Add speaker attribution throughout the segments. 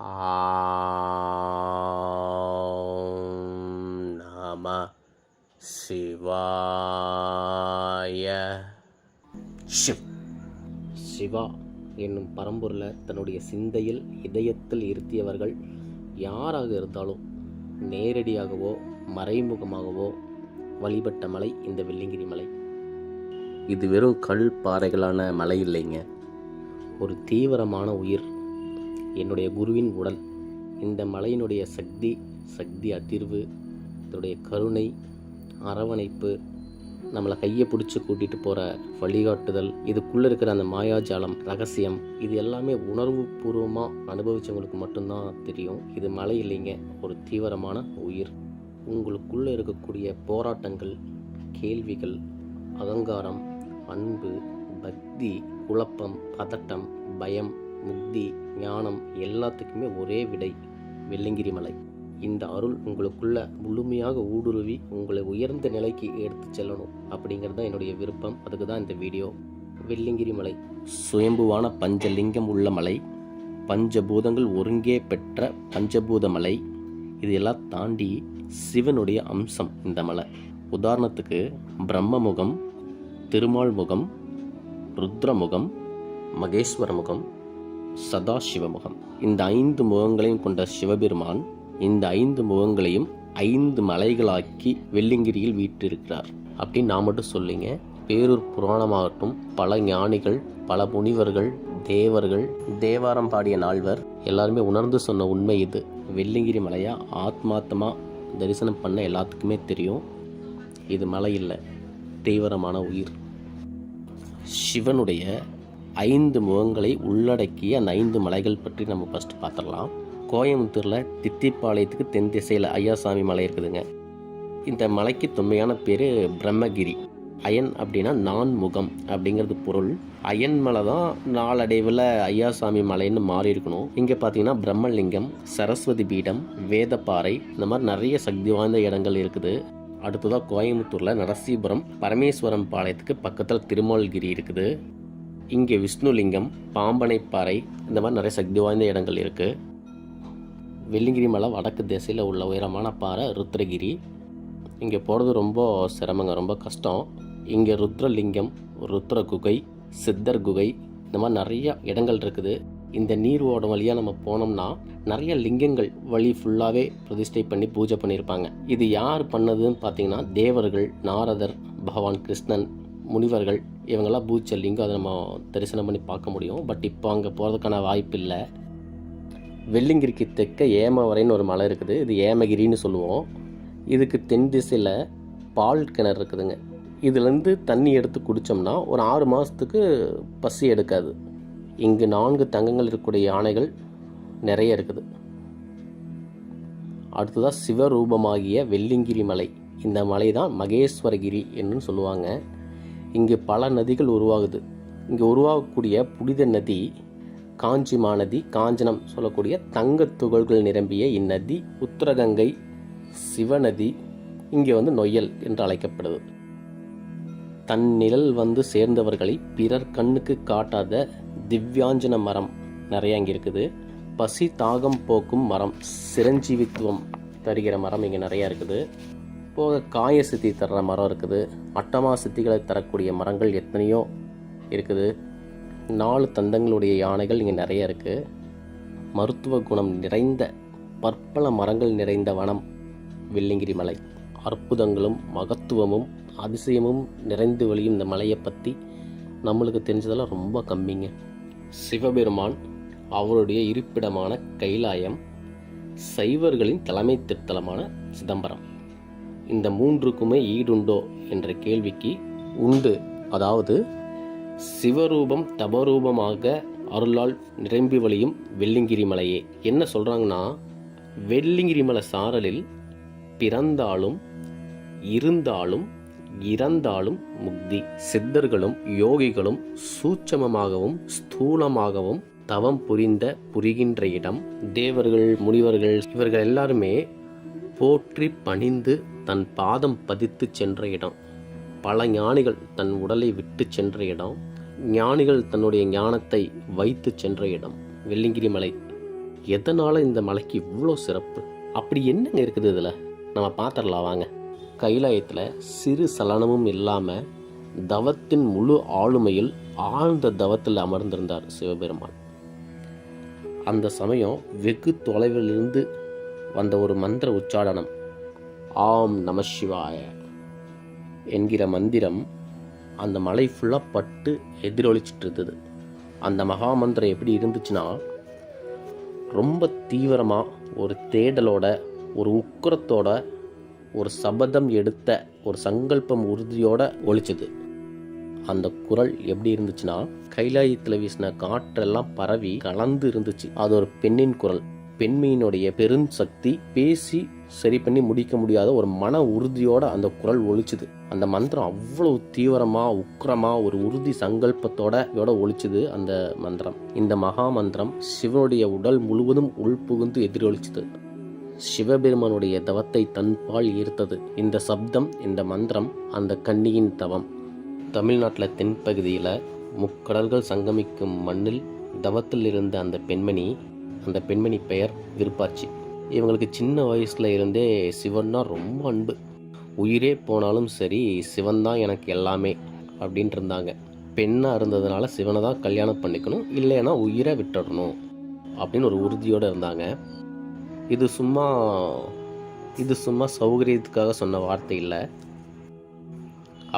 Speaker 1: ஆம் நம சிவாய. சிவா என்னும் பரம்பொருளை தன்னுடைய சிந்தையில் இதயத்தில் இருத்தியவர்கள் யாராக இருந்தாலும் நேரடியாகவோ மறைமுகமாகவோ வழிபட்ட மலை இந்த வெள்ளிங்கிரி மலை. இது வெறும் கல் பாறைகளான மலை இல்லைங்க, ஒரு தீவிரமான உயிர், என்னுடைய குருவின் உடல். இந்த மலையினுடைய சக்தி அதிர்வு, இதனுடைய கருணை, அரவணைப்பு, நம்மளை கையை பிடிச்சி கூட்டிகிட்டு போகிற வழிகாட்டுதல், இதுக்குள்ளே இருக்கிற அந்த மாயாஜாலம், ரகசியம், இது எல்லாமே உணர்வு பூர்வமாக அனுபவித்தவங்களுக்கு மட்டும்தான் தெரியும். இது மலை இல்லைங்க, ஒரு தீவிரமான உயிர். உங்களுக்குள்ளே இருக்கக்கூடிய போராட்டங்கள், கேள்விகள், அகங்காரம், அன்பு, பக்தி, குழப்பம், பதட்டம், பயம், முக்தி, ஞானம் எல்லாத்துக்குமே ஒரே விடை வெள்ளிங்கிரி மலை. இந்த அருள் உங்களுக்குள்ள முழுமையாக ஊடுருவி உங்களை உயர்ந்த நிலைக்கு எடுத்து செல்லணும் அப்படிங்கிறது தான் என்னுடைய விருப்பம். அதுக்கு தான் இந்த வீடியோ. வெள்ளிங்கிரி மலை சுயம்புவான பஞ்சலிங்கம் உள்ள மலை, பஞ்சபூதங்கள் ஒருங்கே பெற்ற பஞ்சபூத மலை. இது எல்லாம் தாண்டி சிவனுடைய அம்சம் இந்த மலை. உதாரணத்துக்கு பிரம்ம முகம், திருமால் முகம், ருத்ரமுகம், மகேஸ்வர முகம், சதாசிவ முகம். இந்த 5 முகங்களையும் கொண்ட சிவபெருமான் இந்த 5 முகங்களையும் 5 மலைகளாக்கி வெள்ளிங்கிரியில் வீற்றிருக்கிறார் அப்படின்னு நான் மட்டும் சொல்லிங்க. பேரூர் புராணமாகட்டும், பல ஞானிகள், பல முனிவர்கள், தேவர்கள், தேவாரம் பாடிய நால்வர் எல்லாருமே உணர்ந்து சொன்ன உண்மை இது. வெள்ளிங்கிரி மலையா ஆத்மார்த்தமா தரிசனம் பண்ண எல்லாத்துக்குமே தெரியும், இது மலை இல்லை, தீவிரமான உயிர். சிவனுடைய 5 முகங்களை உள்ளடக்கிய அந்த 5 மலைகள் பற்றி நம்ம ஃபஸ்ட்டு பார்த்துடலாம். கோயம்புத்தூரில் தித்திப்பாளையத்துக்கு தென் திசையில் ஐயாசாமி மலை இருக்குதுங்க. இந்த மலைக்கு தொன்மையான பேர் பிரம்மகிரி. அயன் அப்படின்னா நான்முகம் அப்படிங்கிறது பொருள். அயன் மலை தான் நாளடைவில் ஐயாசாமி மலைன்னு மாறி இருக்கணும். இங்கே பார்த்தீங்கன்னா பிரம்மலிங்கம், சரஸ்வதி பீடம், வேதப்பாறை, இந்த மாதிரி நிறைய சக்தி வாய்ந்த இடங்கள் இருக்குது. அடுத்ததாக கோயம்புத்தூரில் நரசீபுரம் பரமேஸ்வரம் பாளையத்துக்கு பக்கத்தில் திருமால்கிரி இருக்குது. இங்கே விஷ்ணுலிங்கம், பாம்பனைப்பாறை, இந்த மாதிரி நிறைய சக்தி வாய்ந்த இடங்கள் இருக்குது. வெள்ளிங்கிரி மலை வடக்கு திசையில் உள்ள உயரமான பாறை ருத்ரகிரி. இங்கே போகிறது ரொம்ப சிரமங்க, ரொம்ப கஷ்டம். இங்கே ருத்ரலிங்கம், ருத்ர குகை, சித்தர் குகை, இந்த மாதிரி நிறைய இடங்கள் இருக்குது. இந்த நீர் ஓடம் வழியாக நம்ம போனோம்னா நிறைய லிங்கங்கள் வழி ஃபுல்லாகவே பிரதிஷ்டை பண்ணி பூஜை பண்ணியிருப்பாங்க. இது யார் பண்ணதுன்னு பார்த்தீங்கன்னா தேவர்கள், நாரதர், பகவான் கிருஷ்ணன், முனிவர்கள், இவங்கெல்லாம் பூஜை லிங்கம். அதை நம்ம தரிசனம் பண்ணி பார்க்க முடியும். பட் இப்போ அங்கே போகிறதுக்கான வாய்ப்பு இல்லை. வெள்ளிங்கிரிக்கு தெற்க ஏமவரைன்னு ஒரு மலை இருக்குது, இது ஏமகிரின்னு சொல்லுவோம். இதுக்கு தென் திசையில் பால் கிணறு இருக்குதுங்க. இதுலேருந்து தண்ணி எடுத்து குடித்தோம்னா ஒரு 6 மாதத்துக்கு பசி எடுக்காது. இங்கு 4 தங்கங்கள் இருக்கக்கூடிய யானைகள் நிறைய இருக்குது. அடுத்ததாக சிவரூபமாகிய வெள்ளிங்கிரி மலை. இந்த மலை தான் மகேஸ்வரகிரி என்று சொல்லுவாங்க. இங்கு பல நதிகள் உருவாகுது. இங்கே உருவாகக்கூடிய புனித நதி காஞ்சிமா நதி. காஞ்சனம் சொல்லக்கூடிய தங்க துகள்கள் நிரம்பிய இந்நதி உத்தரகங்கை சிவநதி. இங்கே நொய்யல் என்று அழைக்கப்படுது. தன் நிழல் சேர்ந்தவர்களை பிறர் கண்ணுக்கு காட்டாத திவ்யாஞ்சன மரம் நிறைய இங்கே இருக்குது. பசி தாகம் போக்கும் மரம், சிரஞ்சீவித்துவம் தருகிற மரம் இங்கே நிறையா இருக்குது. போக காய சித்தி தர்ற மரம் இருக்குது. அட்டமா சித்திகளை தரக்கூடிய மரங்கள் எத்தனையோ இருக்குது. 4 தந்தங்களுடைய யானைகள் இங்கே நிறைய இருக்குது. மருத்துவ குணம் நிறைந்த பற்பல மரங்கள் நிறைந்த வனம் வெள்ளிங்கிரி மலை. அற்புதங்களும் மகத்துவமும் அதிசயமும் நிறைந்து வழியும் இந்த மலையை பற்றி நம்மளுக்கு தெரிஞ்சதெல்லாம் ரொம்ப கம்மிங்க. சிவபெருமான் அவருடைய இருப்பிடமான கைலாயம், சைவர்களின் தலைமை திருத்தலமான சிதம்பரம், இந்த 3க்குமே ஈடுண்டோ என்ற கேள்விக்கு உண்டு. அதாவது சிவரூபம் தபரூபமாக அருளால் நிரம்பி வழியும் வெள்ளிங்கிரி மலையே. என்ன சொல்கிறாங்கன்னா, வெள்ளிங்கிரி மலை சாரலில் பிறந்தாலும் இருந்தாலும் இறந்தாலும் முக்தி. சித்தர்களும் யோகிகளும் சூட்சமமாகவும் ஸ்தூலமாகவும் தவம் புரிகின்ற இடம். தேவர்கள், முனிவர்கள் இவர்கள் எல்லாருமே போற்றி பணிந்து தன் பாதம் பதித்து சென்ற இடம். பல ஞானிகள் தன் உடலை விட்டு சென்ற இடம். ஞானிகள் தன்னுடைய ஞானத்தை வைத்து சென்ற இடம் வெள்ளிங்கிரி மலை. எதனால் இந்த மலைக்கு இவ்வளோ சிறப்பு? அப்படி என்னங்க இருக்குது இதில்? நம்ம பார்த்துடலாம் வாங்க. கைலாயத்தில் சிறு சலனமும் இல்லாமல் தவத்தின் முழு ஆளுமையில் ஆழ்ந்த தவத்தில் அமர்ந்திருந்தார் சிவபெருமான். அந்த சமயம் வெகு தொலைவிலிருந்து வந்த ஒரு மந்திர உச்சாடனம், ஆம் நம சிவாய என்கிற மந்திரம் அந்த மலை ஃபுல்லாக பட்டு எதிரொலிச்சிட்டு இருந்தது. அந்த மகாமந்திரம் எப்படி இருந்துச்சுன்னா, ரொம்ப தீவிரமாக ஒரு தேடலோட, ஒரு உக்கிரத்தோட, ஒரு சபதம் எடுத்த ஒரு சங்கல்பம் உறுதியோட ஒலிச்சுது. அந்த குரல் எப்படி இருந்துச்சுன்னா, கைலாயத்தில் வீசின காற்றெல்லாம் பரவி கலந்து இருந்துச்சு. அது ஒரு பெண்ணின் குரல். பெண்மையினுடைய பெரும் சக்தி, பேசி சரி பண்ணி முடிக்க முடியாத ஒரு மன உறுதியோட அந்த குரல் ஒலிச்சுது. அந்த மந்திரம் அவ்வளவு தீவிரமா, உக்கிரமா, ஒரு உறுதி சங்கல்பத்தோட ஒலிச்சுது அந்த மந்திரம். இந்த மகா மந்திரம் சிவனுடைய உடல் முழுவதும் உள்புகுந்து எதிரொலிச்சுது. சிவபெருமானுடைய தவத்தை தன்பால் ஈர்த்தது. இந்த சப்தம், இந்த மந்திரம் அந்த கன்னியின் தவம். தமிழ்நாட்டில் தென்பகுதியில் முக்கடல்கள் சங்கமிக்கும் மண்ணில் தவத்தில் இருந்த அந்த பெண்மணி பெயர் விருப்பாச்சி. இவங்களுக்கு சின்ன வயசுல இருந்தே சிவன்னா ரொம்ப அன்பு. உயிரே போனாலும் சரி, சிவன் தான் எனக்கு எல்லாமே அப்படின்ட்டு இருந்தாங்க. பெண்ணாக இருந்ததுனால சிவனை தான் கல்யாணம் பண்ணிக்கணும், இல்லைன்னா உயிரை விட்டுடணும் அப்படின்னு ஒரு உறுதியோடு இருந்தாங்க. இது சும்மா சௌகரியத்துக்காக சொன்ன வார்த்தை இல்லை.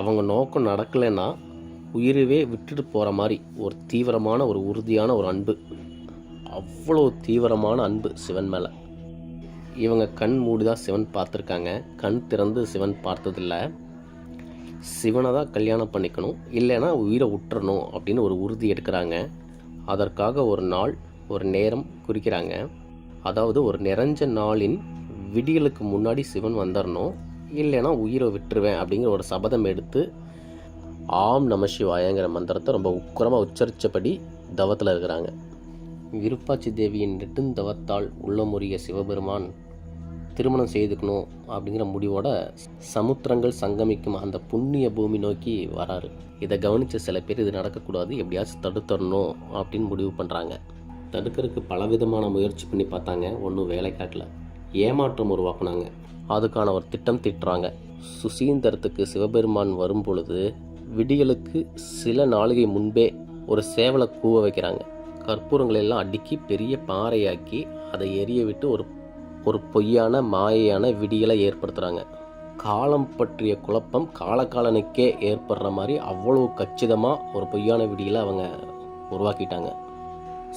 Speaker 1: அவங்க நோக்கம் நடக்கலைன்னா உயிரவே விட்டுட்டு போகிற மாதிரி ஒரு தீவிரமான, ஒரு உறுதியான ஒரு அன்பு. அவ்வளோ தீவிரமான அன்பு சிவன் மேலே. இவங்க கண் மூடிதான் சிவன் பார்த்துருக்காங்க, கண் திறந்து சிவன் பார்த்ததில்லை. சிவனை தான் கல்யாணம் பண்ணிக்கணும், இல்லைன்னா உயிரை விட்டுறணும் அப்படின்னு ஒரு உறுதி எடுக்கிறாங்க. அதற்காக ஒரு நாள், ஒரு நேரம் குறிக்கிறாங்க. அதாவது ஒரு நிறைஞ்ச நாளின் விடியலுக்கு முன்னாடி சிவன் வந்துடணும், இல்லைன்னா உயிரை விட்டுருவேன் அப்படிங்கிற ஒரு சபதம் எடுத்து ஆம் நம சிவாயங்கிற மந்திரத்தை ரொம்ப உக்கிரமாக உச்சரித்தபடி தவத்தில் இருக்கிறாங்க. விருப்பாச்சி தேவியின் நெடுந்தவத்தால் உள்ளமுறிய சிவபெருமான் திருமணம் செய்துக்கணும் அப்படிங்கிற முடிவோட சமுத்திரங்கள் சங்கமிக்கும் அந்த புண்ணிய பூமி நோக்கி வராரு. இதை கவனித்த சில பேர் இது நடக்கக்கூடாது, எப்படியாச்சும் தடுத்துடணும் அப்படின்னு முடிவு பண்ணுறாங்க. தடுக்கிறதுக்கு பலவிதமான முயற்சி பண்ணி பார்த்தாங்க, ஒன்றும் வேலை காட்டல. ஏமாற்றம் உருவாக்குனாங்க. அதுக்கான ஒரு திட்டம் தீட்டுறாங்க. சுசீந்தரத்துக்கு சிவபெருமான் வரும் பொழுது விடியலுக்கு சில நாளிகை முன்பே ஒரு சேவலை கூவ வைக்கிறாங்க. கற்பூரங்களெல்லாம் அடுக்கி பெரிய பாறையாக்கி அதை எரிய விட்டு ஒரு பொய்யான மாயையான விடியலை ஏற்படுத்துகிறாங்க. காலம் பற்றிய குழப்பம் காலகாலனுக்கே ஏற்படுற மாதிரி அவ்வளோ கச்சிதமாக ஒரு பொய்யான விடியலை அவங்க உருவாக்கிட்டாங்க.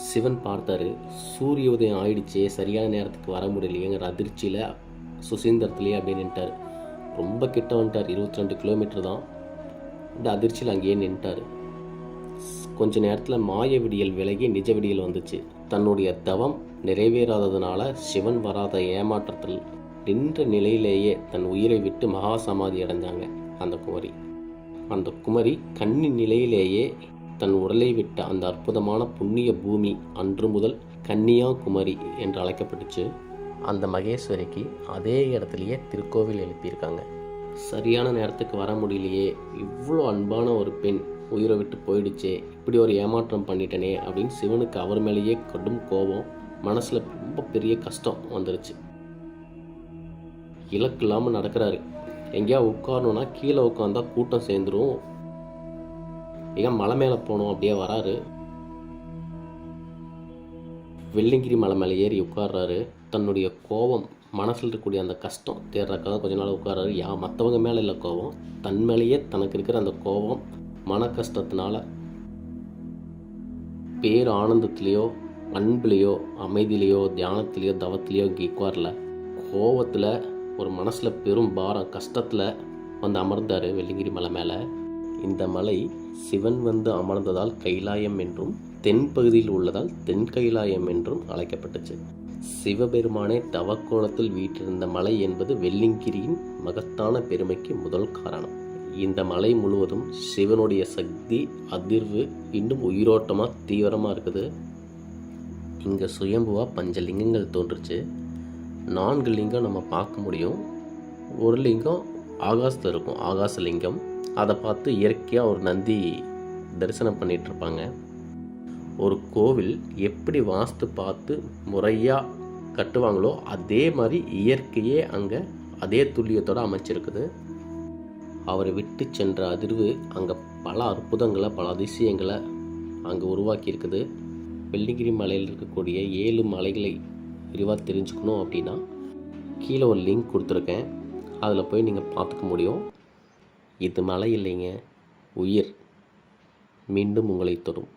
Speaker 1: சிவன் பார்த்தாரு, சூரிய உதயம் ஆயிடுச்சே, சரியான நேரத்துக்கு வர முடியலையேங்கிற அதிர்ச்சியில் சுசீந்திரத்துலேயே அப்படியே நின்ட்டார். ரொம்ப கிட்ட வந்துட்டார், 22 கிலோமீட்டர் தான். இந்த அதிர்ச்சியில் அங்கேயே நின்ட்டார். கொஞ்ச நேரத்தில் மாய விடியல் விலகி நிஜ விடியல் வந்துச்சு. தன்னுடைய தவம் நிறைவேறாததுனால சிவன் வராத ஏமாற்றத்தில் நின்ற நிலையிலேயே தன் உயிரை விட்டு மகா சமாதி அடைஞ்சாங்க அந்த குமரி கன்னி நிலையிலேயே தன் உடலை விட்ட அந்த அற்புதமான புண்ணிய பூமி அன்று முதல் கன்னியாகுமரி என்று அழைக்கப்பட்டுச்சு. அந்த மகேஸ்வரிக்கு அதே இடத்துலையே திருக்கோவில் எழுப்பியிருக்காங்க. சரியான நேரத்துக்கு வர முடியலையே, இவ்வளோ அன்பான ஒரு பெண் உயிரை விட்டு போயிடுச்சே, இப்படி ஒரு ஏமாற்றம் பண்ணிட்டனே அப்படின்னு சிவனுக்கு அவர் மேலேயே கடும் கோபம், மனசில் ரொம்ப பெரிய கஷ்டம் வந்துருச்சு. இலக்கு இல்லாமல் நடக்கிறாரு. எங்கேயா உட்காரணும்னா கீழே உட்காந்தா கூட்டம் சேர்ந்துடும், ஏன் மலை மேலே போகணும் அப்படியே வராரு. வெள்ளிங்கிரி மலை மேலே ஏறி உட்கார்றாரு. தன்னுடைய கோபம், மனசில் இருக்கக்கூடிய அந்த கஷ்டம் தேடுறக்காக கொஞ்ச நாள் உட்கார்றாரு. மற்றவங்க மேலே இல்லை கோபம், தன் மேலேயே தனக்கு இருக்கிற அந்த கோபம், மன கஷ்டத்தினால பேர் ஆனந்தத்திலேயோ அன்பிலேயோ அமைதியிலையோ தியானத்திலேயோ தவத்திலேயோ இங்கே உட்காரல. கோபத்தில் ஒரு மனசில் பெரும் பாரம், கஷ்டத்தில் வந்து அமர்ந்தார் வெள்ளிங்கிரி மலை மேலே. இந்த மலை சிவன் வந்து அமர்ந்ததால் கைலாயம் என்றும், தென்பகுதியில் உள்ளதால் தென் கைலாயம் என்றும் அழைக்கப்பட்டுச்சு. சிவபெருமானே தவக்கோலத்தில் வீற்றிருந்த மலை என்பது வெள்ளிங்கிரியின் மகத்தான பெருமைக்கு முதல் காரணம். இந்த மலை முழுவதும் சிவனுடைய சக்தி, அதிர்வு இன்னும் உயிரோட்டமாக தீவிரமாக இருக்குது. இங்கே சுயம்புவாக 5 லிங்கங்கள் தோன்றுச்சு. 4 லிங்கம் நம்ம பார்க்க முடியும். ஒரு லிங்கம் ஆகாசத்தில் இருக்கும், ஆகாச லிங்கம். அதை பார்த்து இயற்கையாக ஒரு நந்தி தரிசனம் பண்ணிகிட்ருப்பாங்க. ஒரு கோவில் எப்படி வாஸ்து பார்த்து முறையாக கட்டுவாங்களோ அதே மாதிரி இயற்கையே அங்கே அதே துல்லியத்தோடு அமைச்சிருக்குது. அவரை விட்டு சென்ற அதிர்வு அங்கே பல அற்புதங்களை, பல அதிசயங்களை அங்கே உருவாக்கியிருக்குது. வெள்ளிங்கிரி மலையில் இருக்கக்கூடிய 7 மலைகளை விரிவாக தெரிஞ்சுக்கணும் அப்படின்னா கீழே ஒரு லிங்க் கொடுத்துருக்கேன், அதில் போய் நீங்கள் பார்த்துக்க முடியும். இது மலை இல்லைங்க, உயிர். மீண்டும் உங்களை தொடும்.